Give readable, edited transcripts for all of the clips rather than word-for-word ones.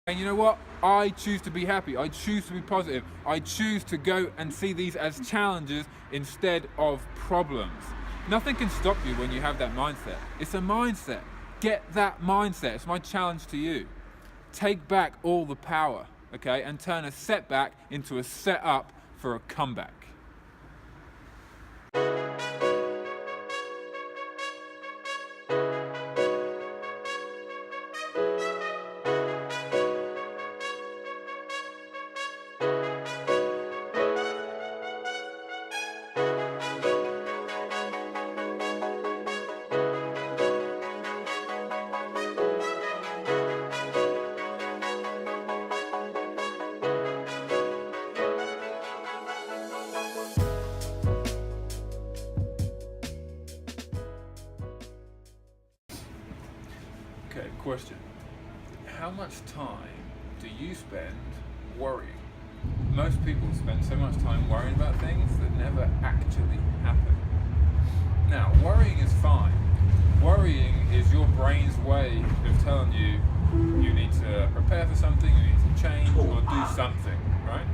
And you know what? I choose to be happy. I choose to be positive. I choose to go and see these as challenges instead of problems. Nothing can stop you when you have that mindset. It's a mindset. Get that mindset. It's my challenge to you. Take back all the power, okay, and turn a setback into a setup for a comeback. Okay, question. How much time do you spend worrying? Most people spend so much time worrying about things that never actually happen. Now, worrying is fine. Worrying is your brain's way of telling you you need to prepare for something, you need to change or do something, right?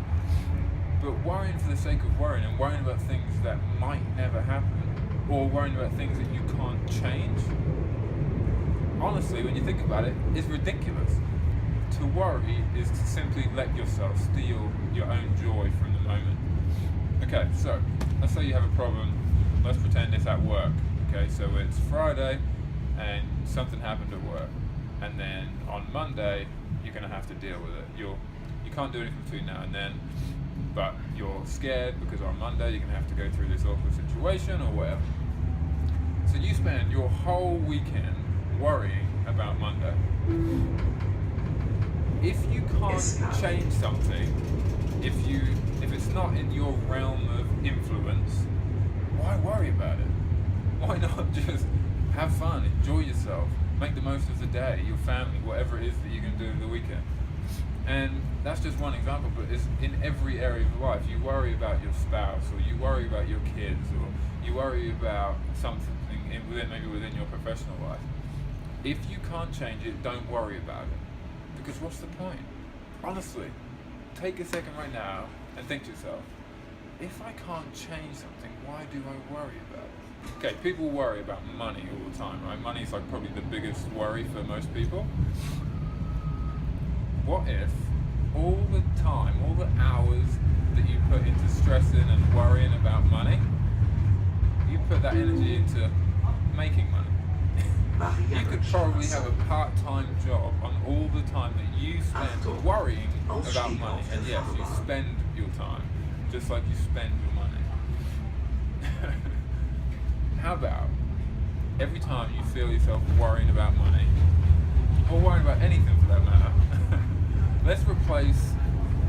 But worrying for the sake of worrying and worrying about things that might never happen, or worrying about things that you can't change, honestly, when you think about it, is ridiculous. To worry is to simply let yourself steal your own joy from the moment. Okay, so let's say you have a problem. Let's pretend it's at work. Okay, so it's Friday and something happened at work, and then on Monday you're gonna have to deal with it. You can't do anything between now and then, but you're scared because on Monday you're gonna have to go through this awkward situation or whatever. So you spend your whole weekend worrying about Monday. If you can't change something, if it's not in your realm of influence, why worry about it? Why not just have fun, enjoy yourself, make the most of the day, your family, whatever it is that you're going to do over the weekend? And that's just one example, but it's in every area of life. You worry about your spouse, or you worry about your kids, or you worry about something maybe within your professional life. If you can't change it, don't worry about it. Because what's the point? Honestly, take a second right now and think to yourself, if I can't change something, why do I worry about it? Okay, people worry about money all the time, right? Money is like probably the biggest worry for most people. What if all the time, all the hours that you put into stressing and worrying about money, you put that energy into making money? You could probably have a part-time job on all the time that you spend worrying about money. And yes, you spend your time just like you spend your money. How about every time you feel yourself worrying about money, or worrying about anything for that matter, let's replace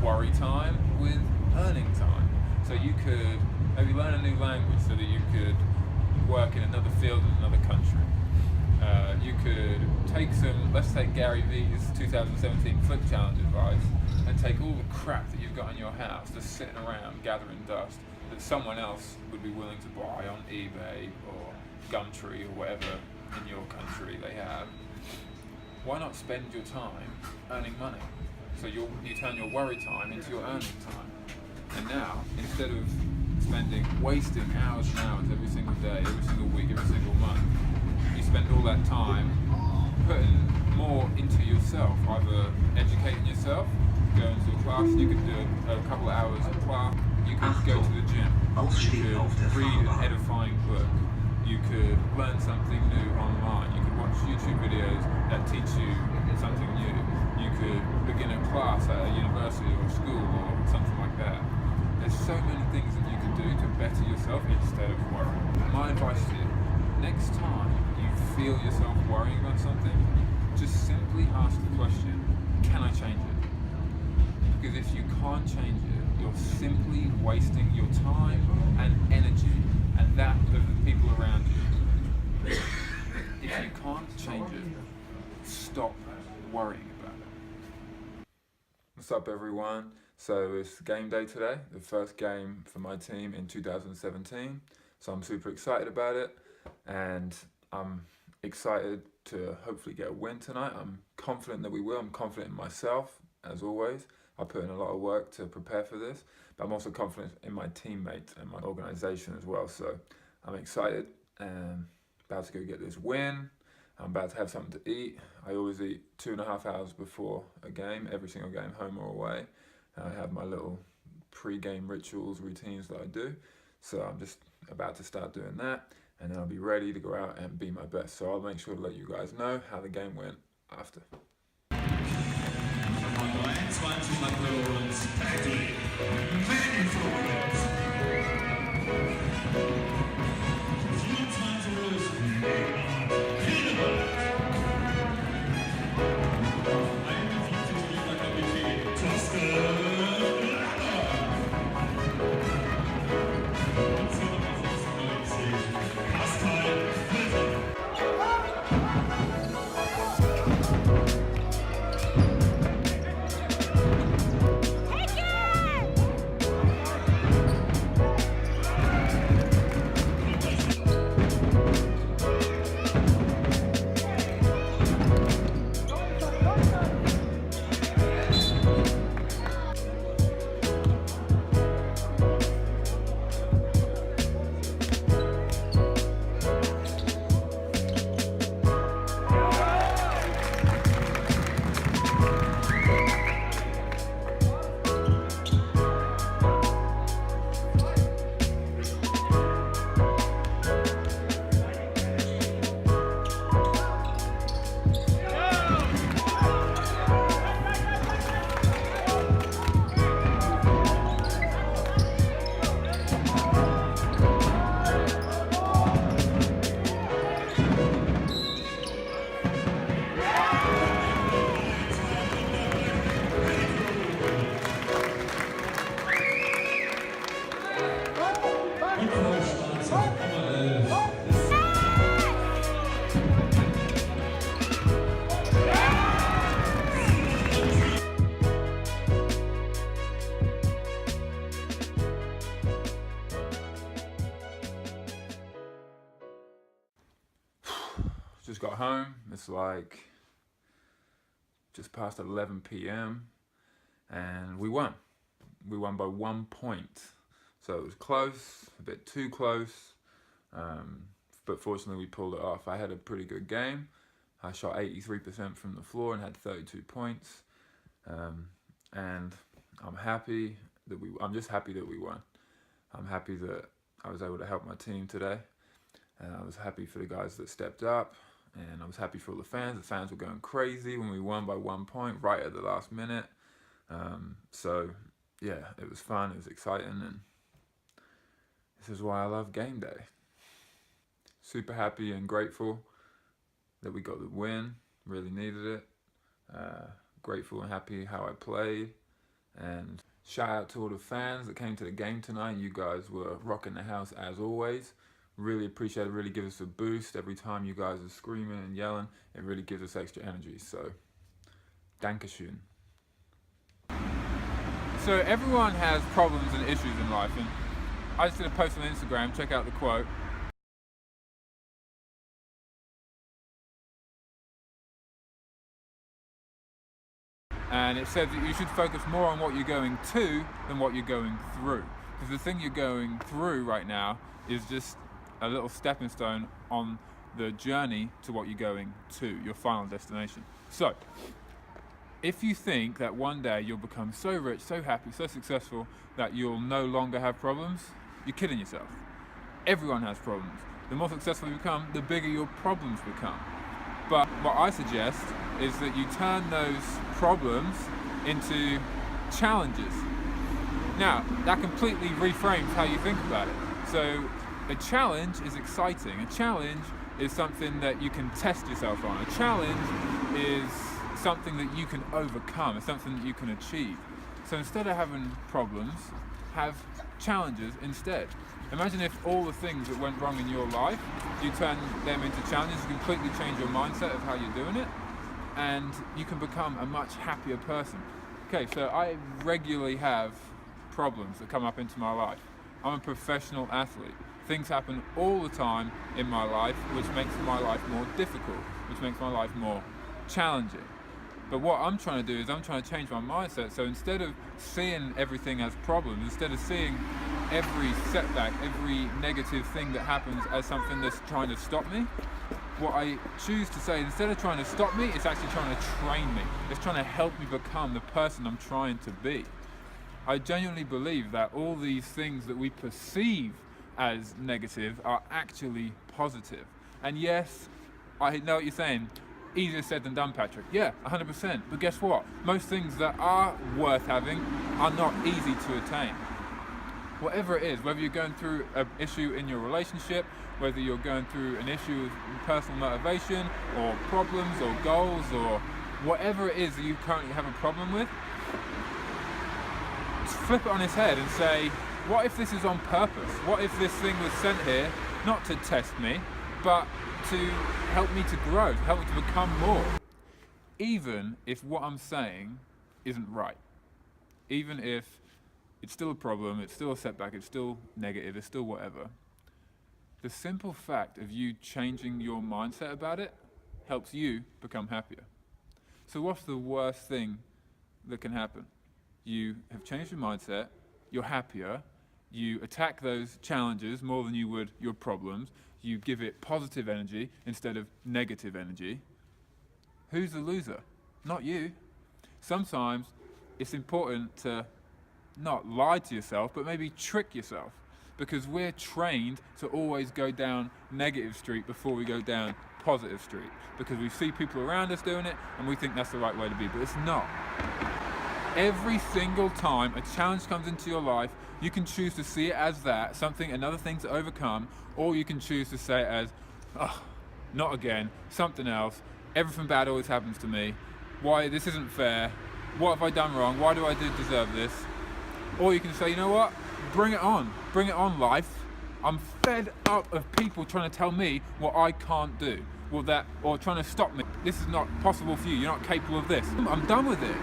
worry time with earning time. So you could maybe learn a new language so that you could work in another field in another country. You could let's take Gary Vee's 2017 Flip Challenge advice and take all the crap that you've got in your house just sitting around gathering dust that someone else would be willing to buy on eBay or Gumtree or whatever in your country they have. Why not spend your time earning money? So you turn your worry time into your earning time. And now, instead of wasting hours and hours every single day, every single week, every single month, you spend all that time putting more into yourself, either educating yourself, going to a class, you could do a couple of hours of class, you could go to the gym, you could read an edifying book, you could learn something new online, you could watch YouTube videos that teach you something new, you could begin a class at a university or a school or something like that. There's so many things that you could do to better yourself instead of worrying. My advice to you, next time you feel yourself worrying about something, just simply ask the question, can I change it? Because if you can't change it, you're simply wasting your time and energy and that of the people around you. If you can't change it, stop worrying about it. What's up, everyone? So it's game day today, the first game for my team in 2017. So I'm super excited about it, and I'm excited to hopefully get a win tonight. I'm confident that we will. I'm confident in myself, as always. I put in a lot of work to prepare for this, but I'm also confident in my teammates and my organisation as well. So I'm excited and about to go get this win. I'm about to have something to eat. I always eat 2.5 hours before a game, every single game, home or away. And I have my little pre-game rituals, routines that I do. So I'm just about to start doing that, and then I'll be ready to go out and be my best. So I'll make sure to let you guys know how the game went after. 23 Matrons, Patrick, Manifold. 11. Just got home. It's like just past 11 p.m. and we won. We won by 1 point. So it was close, a bit too close, but fortunately we pulled it off. I had a pretty good game. I shot 83% from the floor and had 32 points. And I'm happy that I'm just happy that we won. I'm happy that I was able to help my team today. I was happy for the guys that stepped up, and I was happy for all the fans. The fans were going crazy when we won by 1 point right at the last minute. So yeah, it was fun, it was exciting, and this is why I love game day. Super happy and grateful that we got the win, really needed it. Grateful and happy how I played, and shout out to all the fans that came to the game tonight. You guys were rocking the house as always. Really appreciate it, really gives us a boost every time you guys are screaming and yelling. It really gives us extra energy, so Dankeschön. So everyone has problems and issues in life, and I just did a post on Instagram, check out the quote. And it said that you should focus more on what you're going to than what you're going through. Because the thing you're going through right now is just a little stepping stone on the journey to what you're going to, your final destination. So, if you think that one day you'll become so rich, so happy, so successful that you'll no longer have problems, you're kidding yourself. Everyone has problems. The more successful you become, the bigger your problems become. But what I suggest is that you turn those problems into challenges. Now, that completely reframes how you think about it. So, a challenge is exciting. A challenge is something that you can test yourself on. A challenge is something that you can overcome. It's something that you can achieve. So instead of having problems, have challenges instead. Imagine if all the things that went wrong in your life, you turn them into challenges, you completely change your mindset of how you're doing it, and you can become a much happier person. Okay, so I regularly have problems that come up into my life. I'm a professional athlete. Things happen all the time in my life, which makes my life more difficult, which makes my life more challenging. But what I'm trying to do is I'm trying to change my mindset. So instead of seeing everything as problems, instead of seeing every setback, every negative thing that happens as something that's trying to stop me, what I choose to say, instead of trying to stop me, it's actually trying to train me. It's trying to help me become the person I'm trying to be. I genuinely believe that all these things that we perceive as negative are actually positive. And yes, I know what you're saying. Easier said than done, Patrick. Yeah, 100%. But guess what? Most things that are worth having are not easy to attain. Whatever it is, whether you're going through an issue in your relationship, whether you're going through an issue with personal motivation or problems or goals or whatever it is that you currently have a problem with, just flip it on its head and say, what if this is on purpose? What if this thing was sent here not to test me, but to help me to grow, to help me to become more? Even if what I'm saying isn't right, even if it's still a problem, it's still a setback, it's still negative, it's still whatever, the simple fact of you changing your mindset about it helps you become happier. So what's the worst thing that can happen? You have changed your mindset, you're happier, you attack those challenges more than you would your problems, you give it positive energy instead of negative energy. Who's the loser? Not you. Sometimes it's important to not lie to yourself, but maybe trick yourself, because we're trained to always go down negative street before we go down positive street, because we see people around us doing it and we think that's the right way to be, but it's not. Every single time a challenge comes into your life, you can choose to see it as that, something, another thing to overcome, or you can choose to say it as, oh, not again, something else, everything bad always happens to me, why, this isn't fair, what have I done wrong, why do I deserve this? Or you can say, you know what, bring it on life. I'm fed up of people trying to tell me what I can't do, or trying to stop me. This is not possible for you, you're not capable of this. I'm done with it.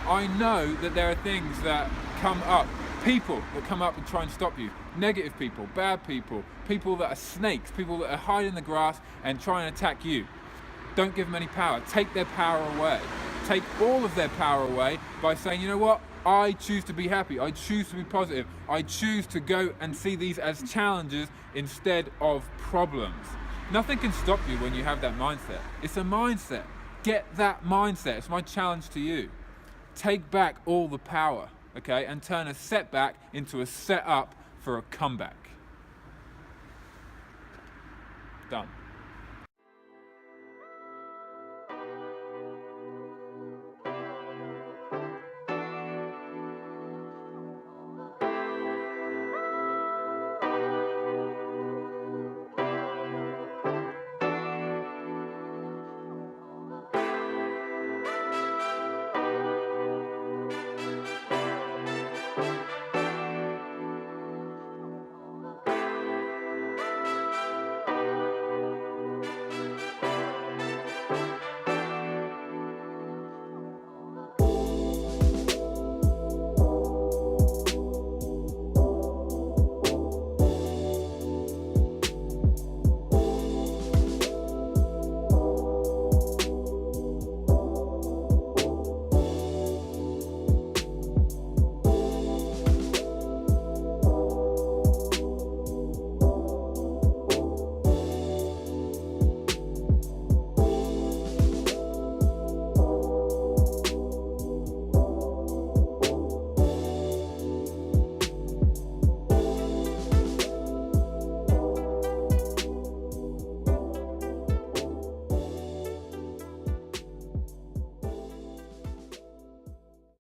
I know that there are things that come up, people that come up and try and stop you. Negative people, bad people, people that are snakes, people that are hiding in the grass and try and attack you. Don't give them any power. Take their power away. Take all of their power away by saying, you know what? I choose to be happy. I choose to be positive. I choose to go and see these as challenges instead of problems. Nothing can stop you when you have that mindset. It's a mindset. Get that mindset. It's my challenge to you. Take back all the power, okay, and turn a setback into a setup for a comeback. Done.